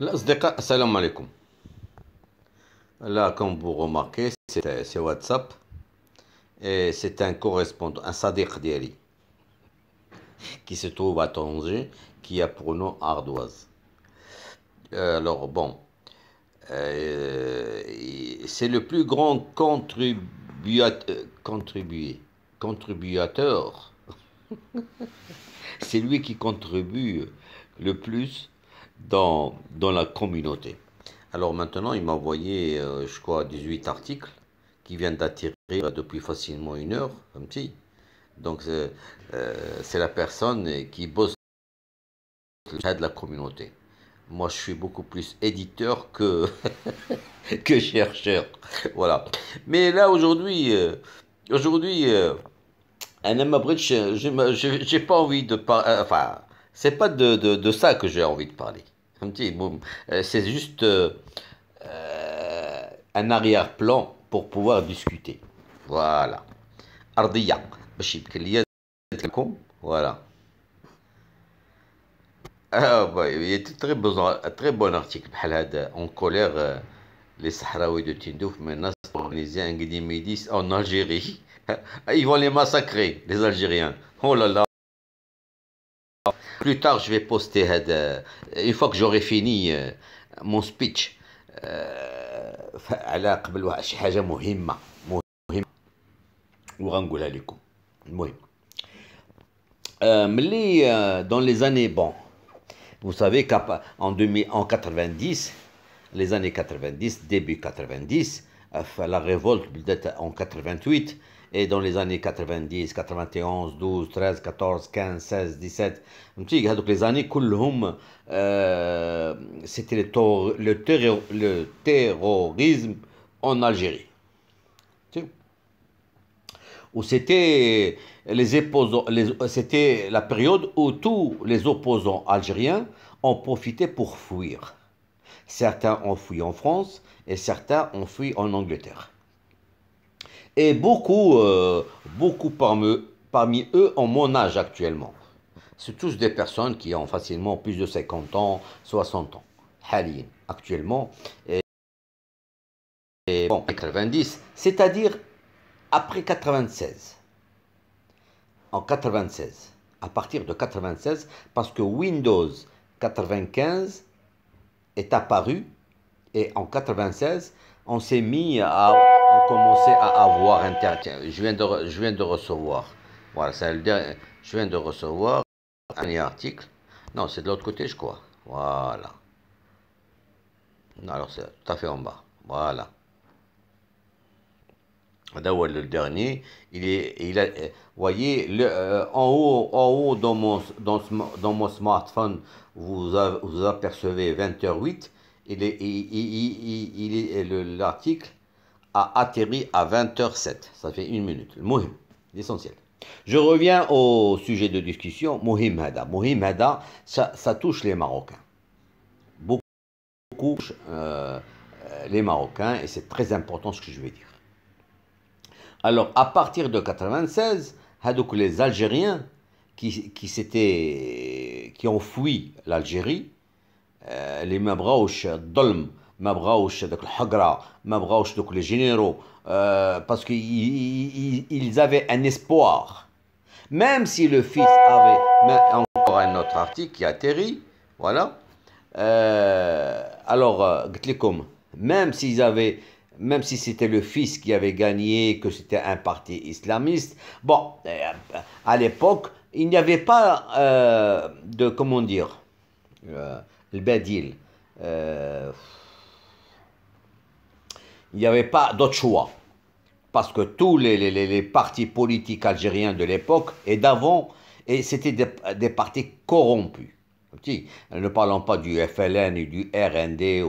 الأصدقاء السلام عليكم. Là, comme vous remarquez, c'est WhatsApp et c'est un correspondant, un sadiq d'Eli qui se trouve à Tanger, qui a pour nom Ardoise. Alors bon, euh, c'est le plus grand contributeur. C'est lui qui contribue le plus dans la communauté. Alors maintenant, il m'a envoyé, je crois, 18 articles qui viennent d'atterrir depuis facilement une heure, un petit. Donc c'est la personne qui bosse de la communauté. Moi, je suis beaucoup plus éditeur que, que chercheur. Voilà. Mais là, aujourd'hui, un Bridge, j'ai pas envie de parler. Enfin, c'est pas de ça que j'ai envie de parler. Un petit, bon, c'est juste un arrière-plan pour pouvoir discuter. Voilà. Ardiya. باش يمكن ليا لكم. Voilà. Ah, bah, il y a un très bon article بحال هذا en colère les Sahraouis de Tindouf menacent d'organiser un Guédimidis en Algérie. Ils vont les massacrer, les Algériens. Oh là là. Plus tard, je vais poster, une fois que j'aurai fini mon speech, على قبل واحد شي حاجة مهمة وغنقولها لكم. المهم dans les années, bon, vous savez en 90, les années 90, début 90, la révolte en 88, et dans les années 90, 91, 12, 13, 14, 15, 16, 17, donc les années كلهم c'était le terrorisme en Algérie. Où c'était c'était la période où tous les opposants algériens ont profité pour fuir. Certains ont fui en France et certains ont fui en Angleterre. Et beaucoup parmi eux ont mon âge actuellement. C'est tous des personnes qui ont facilement plus de 50 ans, 60 ans. Actuellement. Et bon, 90, c'est-à-dire après 96. En 96. À partir de 96, parce que Windows 95 est apparu et en 96, on commençait à avoir Internet. Je viens de recevoir. Voilà, je viens de recevoir un article. Non, c'est de l'autre côté, je crois. Voilà. Alors, c'est tout à fait en bas. Voilà. D'abord, le dernier, voyez, en haut dans mon smartphone, vous apercevez 20h08. L'article a atterri à 20h07. Ça fait une minute. Le Mohim, l'essentiel. Je reviens au sujet de discussion. Mohim Hada. Mohim Hada, ça touche les Marocains. Beaucoup les Marocains, et c'est très important ce que je vais dire. Alors, à partir de 96, les Algériens qui ont fui l'Algérie, les Mabraouch, Dolm, Mabraouch, Hagra, Mabraouch, les généraux, parce qu'ils avaient un espoir. Même si le fils avait, encore un autre article qui atterrit, voilà. Alors, même si c'était le fils qui avait gagné, que c'était un parti islamiste, bon, à l'époque, il n'y avait pas comment dire, le badil, il n'y avait pas d'autre choix, parce que tous les partis politiques algériens de l'époque et d'avant, et c'était des partis corrompus. Ne parlons pas du FLN et du RND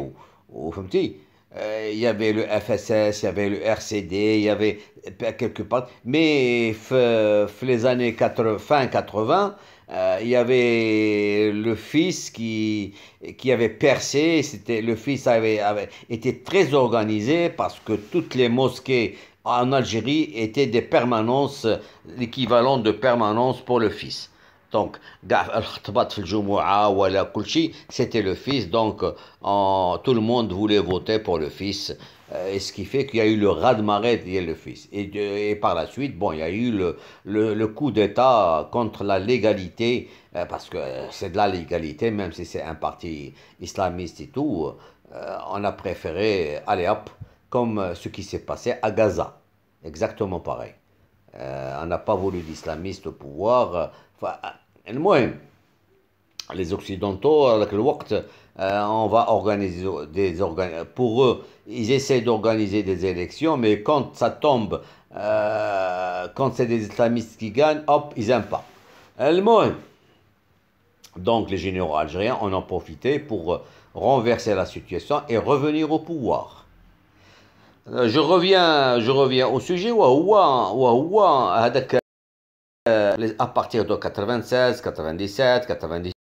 il y avait le FSS, il y avait le RCD, il y avait quelque part. Mais les années fin 80, il y avait le fils qui avait percé. Le fils avait été très organisé parce que toutes les mosquées en Algérie étaient des permanences, l'équivalent de permanence pour le fils. Donc, c'était le fils, donc tout le monde voulait voter pour le fils. Et ce qui fait qu'il y a eu le raz-de-marée de le fils. Et par la suite, bon, il y a eu le coup d'État contre la légalité, parce que c'est de la légalité, même si c'est un parti islamiste et tout. On a préféré, allez hop, comme ce qui s'est passé à Gaza. Exactement pareil. On n'a pas voulu d'islamistes au pouvoir. المهم les occidentaux avec le وقت on va organiser pour eux ils essaient d'organiser des élections mais quand ça tombe quand c'est des islamistes qui gagnent hop ils n'aiment pas المهم donc les généraux algériens en ont profité pour renverser la situation et revenir au pouvoir. Je reviens au sujet وهو هذاك à partir de 96, 97, 98,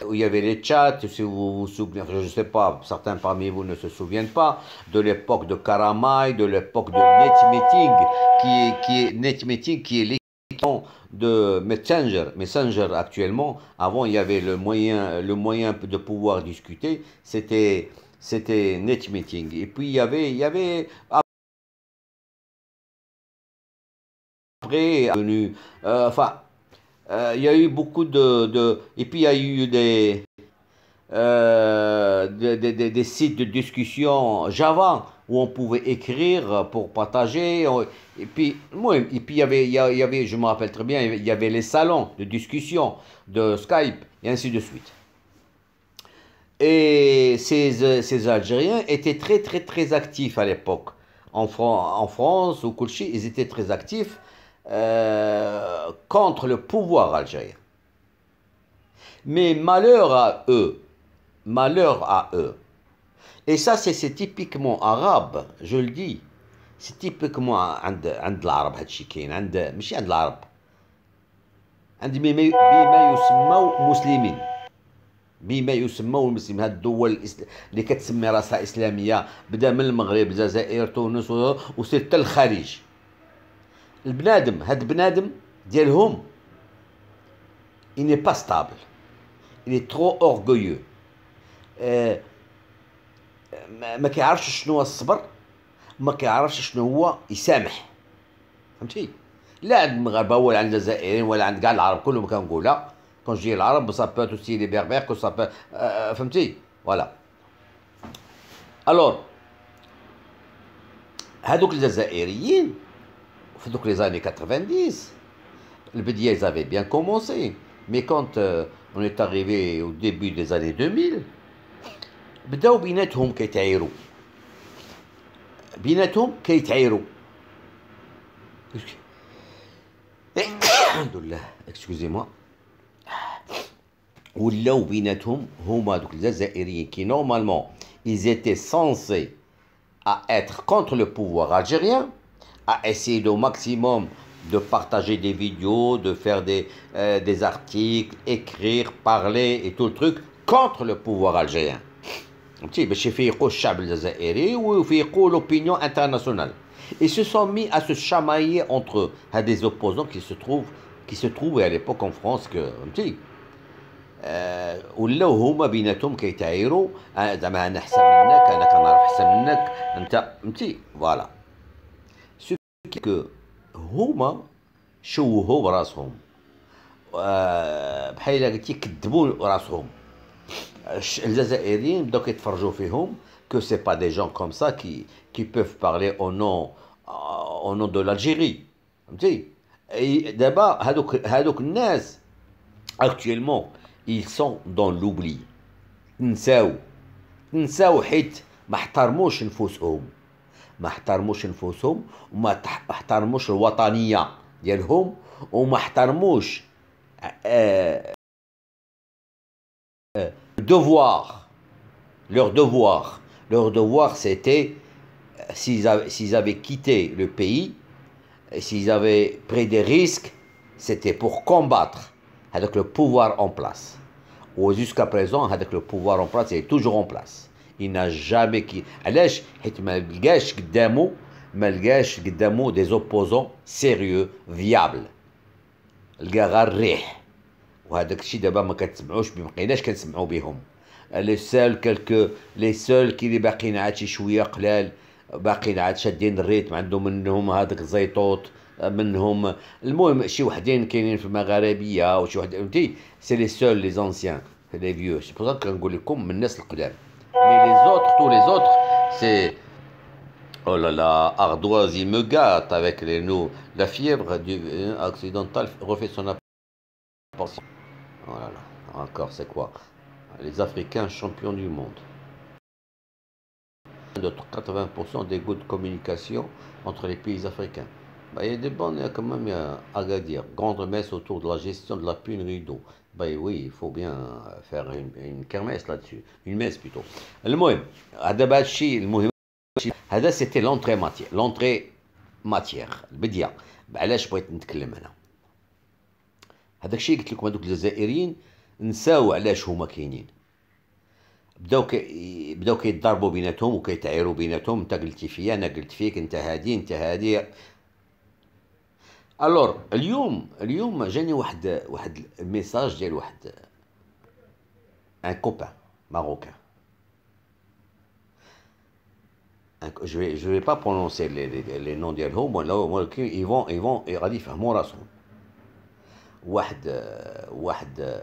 où il y avait les chats, si vous vous souvenez, je ne sais pas, certains parmi vous ne se souviennent pas, de l'époque de Karamaï, de l'époque de NetMeeting, qui est l'équivalent de Messenger actuellement. Avant, il y avait le moyen de pouvoir discuter, c'était NetMeeting. Et puis, il y avait après, enfin, il y a eu beaucoup et puis il y a eu des sites de discussion Java où on pouvait écrire pour partager. Et puis, il y avait, je me rappelle très bien, il y avait les salons de discussion de Skype et ainsi de suite. Et ces Algériens étaient très, très, très actifs à l'époque. En France, au Kouchi, ils étaient très actifs contre le pouvoir algérien. Mais malheur à eux. Et ça, c'est typiquement arabe, je le dis. C'est typiquement عند العرب هادشي كاين ماشي عند العرب. عند بما يسموا مسلمين. بما يسموا المسلمين هاد الدول اللي كتسمي راسها اسلاميه بدا من المغرب الجزائر تونس وصل حتى الخليج. هاد بنادم ديالهم il n'est pas stable. Il est trop orgueilleux. ما كيعرفش شنو هو الصبر، ما كيعرفش شنو هو يسامح. فهمتي؟ لا عند المغاربه ولا عند الجزائريين ولا عند كاع العرب كلهم كنقولها. كون جي العرب ça peut aussi les berbères que ça peut فهمتي؟ فوالا. الور هادوك الجزائريين في دوك les années 90 البداية ils avaient bien commencé. Mais quand on est arrivé au début des années 2000 بداو بيناتهم كيتعايروا الحمد لله excusez-moi. ولاو بيناتهم هما دوك الجزائريين qui normalement ils étaient censés à être contre le pouvoir algérien, à essayer au maximum de partager des vidéos, de faire des articles, écrire, parler et tout le truc contre le pouvoir algérien. باش يفيقوا الشعب الجزائري ويفيقوا l'opinion internationale. Ils se sont mis à se chamailler entre eux, à des opposants qui se trouvaient à l'époque en France que فهمتي ولاو هما بيناتهم كيتعايروا زعما انا احسن منك انا كنعرف احسن منك انت فهمتي فوالا. سو كو هما شوهوا براسهم بحال قلتي كذبوا راسهم. الجزائريين بداو كيتفرجوا فيهم que c'est pas des gens comme ça qui peuvent parler au nom de l'Algérie. فهمتي؟ دابا هادوك الناس actuellement ils sont dans l'oubli. نساو حيت ما احترموش نفوسهم وما احترموش الوطنية ديالهم وما احترموش leur devoir c'était s'ils avaient quitté le pays, s'ils avaient pris des risques, c'était pour combattre avec le pouvoir en place. Ou jusqu'à présent, avec le pouvoir en place, il est toujours en place. Il n'a jamais quitté. علاش؟ حيت ما لقاش قدامه des opposants sérieux, viables. لقى غير الريح، وهذاك الشيء دابا ما كتسمعوش، ما بقيناش كنسمعوا بهم. لي سول كالكو، لي سول كي اللي باقيين عاد شي شويه قلال، باقيين عاد شادين الريتم، عندهم منهم هذاك الزيطوط، منهم المهم شي وحدين كاينين في المغاربيه وشي وحد فهمتي. سي لي سول لي زونسيان لي فيو، سي بور سا كنقول لكم من الناس القدام. مي لي زوتر تو لي زوتر سي oh là là, ardoise, il me gâte avec les nous. La fièvre occidentale refait son apparition. Oh là là, encore c'est quoi? Les Africains champions du monde. De 80% des goûts de communication entre les pays africains. Bah, il y a des bonnes, quand même, à Agadir. Grande messe autour de la gestion de la pénurie d'eau. Bah oui, il faut bien faire une kermesse là-dessus. Une messe plutôt. المهم هذا بعد الشيء المهم، هذا سيتي لونتري ماتيير البديه. علاش بغيت نتكلم انا؟ هذاك الشيء قلت لكم، هذوك الجزائريين نساو علاش هما كاينين. بداو كيتضاربوا بيناتهم وكيتعايروا بيناتهم، انت قلتي فيا انا قلت فيك، انت هادي انت هادي. الور اليوم جاني واحد الميساج ديال واحد ان كوبان ماروكان. Je vais pas prononcer les noms ديالهم، ولكن ils vont غادي يفهموا راسهم. واحد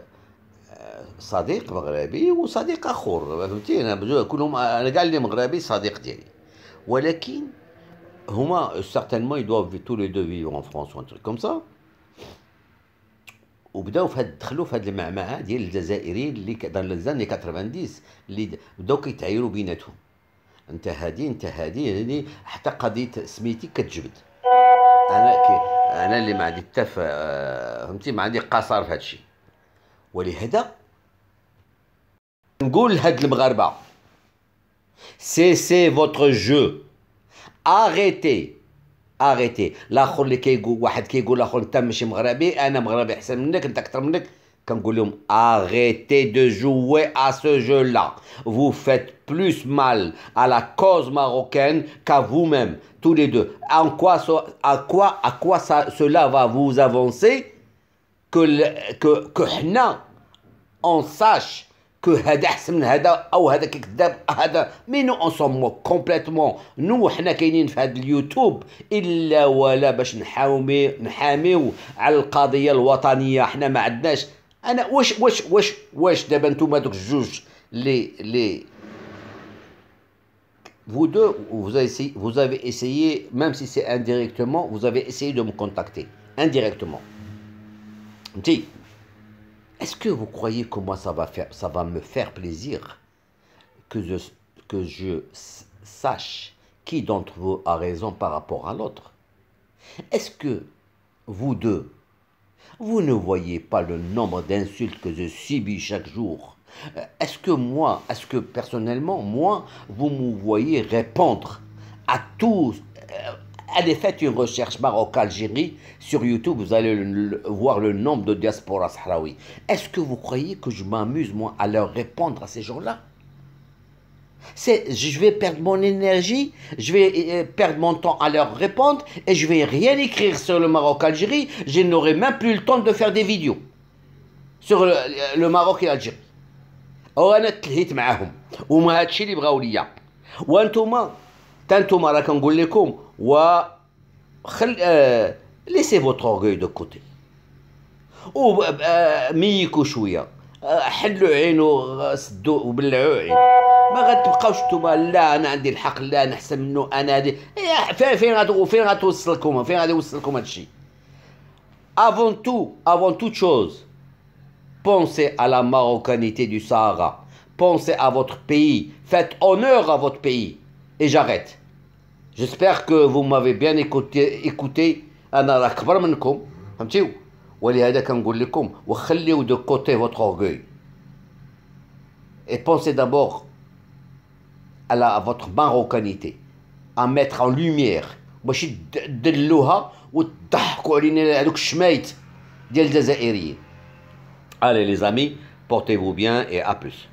صديق مغربي وصديق اخر، فهمتي؟ انا كلهم، انا كاع اللي مغربي صديق ديالي، ولكن هما certainement ils doivent tous les deux vivre en France ou un truc comme ça. وبداو دخلوا في هاد المعمعه ديال الجزائريين اللي dans les années 90 اللي بداو كيتعايروا بيناتهم، انت هادي انت هادي، حتى قضيه سميتي كتجبد. انا اللي ما عندي حتى فهمتي، ما عندي قصار في هادشي. ولهذا نقول لهاد المغاربه سي فوتر جو، اريتي. الاخر اللي كيقول، واحد كيقول الاخر انت ماشي مغربي، انا مغربي احسن منك، انت اكثر منك، كنقول لهم arrêtez de jouer à ce jeu-là. Vous faites plus mal à la cause marocaine qu'à vous-même, tous les deux. À quoi cela va vous avancer que حنا on sache que هذا احسن من هذا او هذا كذاب هذا. مي نو اون سون موك كومبليتمون. نو حنا كاينين في هذا اليوتيوب الا ولا باش نحاميو على القضيه الوطنيه. حنا ما عندناش. انا واش دابا نتوما دوك الجوج les vous deux vous avez essayé, même si c'est indirectement, vous avez essayé de me contacter indirectement. Est-ce que vous croyez que moi ça va me faire plaisir que je sache qui d'entre vous a raison par rapport à l'autre? Est-ce que vous deux, vous ne voyez pas le nombre d'insultes que je subis chaque jour? Est-ce que personnellement, moi, vous me voyez répondre à tous? Allez, faites une recherche Maroc-Algérie sur YouTube, vous allez voir le nombre de diaspora sahraoui. Est-ce que vous croyez que je m'amuse, moi, à leur répondre à ces gens-là? Je vais perdre mon énergie, je vais perdre mon temps à leur répondre et je vais rien écrire sur le Maroc-Algérie. Je n'aurai même plus le temps de faire des vidéos sur le Maroc et l'Algérie. وانا تلهيت معاهم وما هادشي اللي بغاو ليا. وانتوما تانتوما راه كنقول لكم ليسي فوتر اورغوي دو كوتي ميكو شويه، حلوا عينو سدوا وبلعوا عين. ما غتبقاوش نتوما لا انا عندي الحق، لا انا احسن منه، انا هادي. فين غتوصلكم؟ فين غادي يوصلكم هادشي؟ avant toute chose, pensez à la marocanité du Sahara. Pensez à votre pays. Faites honneur à votre pays. Et j'arrête. J'espère que vous m'avez bien écouté. أنا راه كبر منكم، فهمتيو؟ ولهذا كنقول لكم وخليو de côté votre orgueil. Et pensez d'abord à votre marocanité. À mettre en lumière. ماشي تدلوها وتضحكوا علينا هذوك الشمايت ديال الجزائريين. Allez les amis, portez-vous bien et à plus.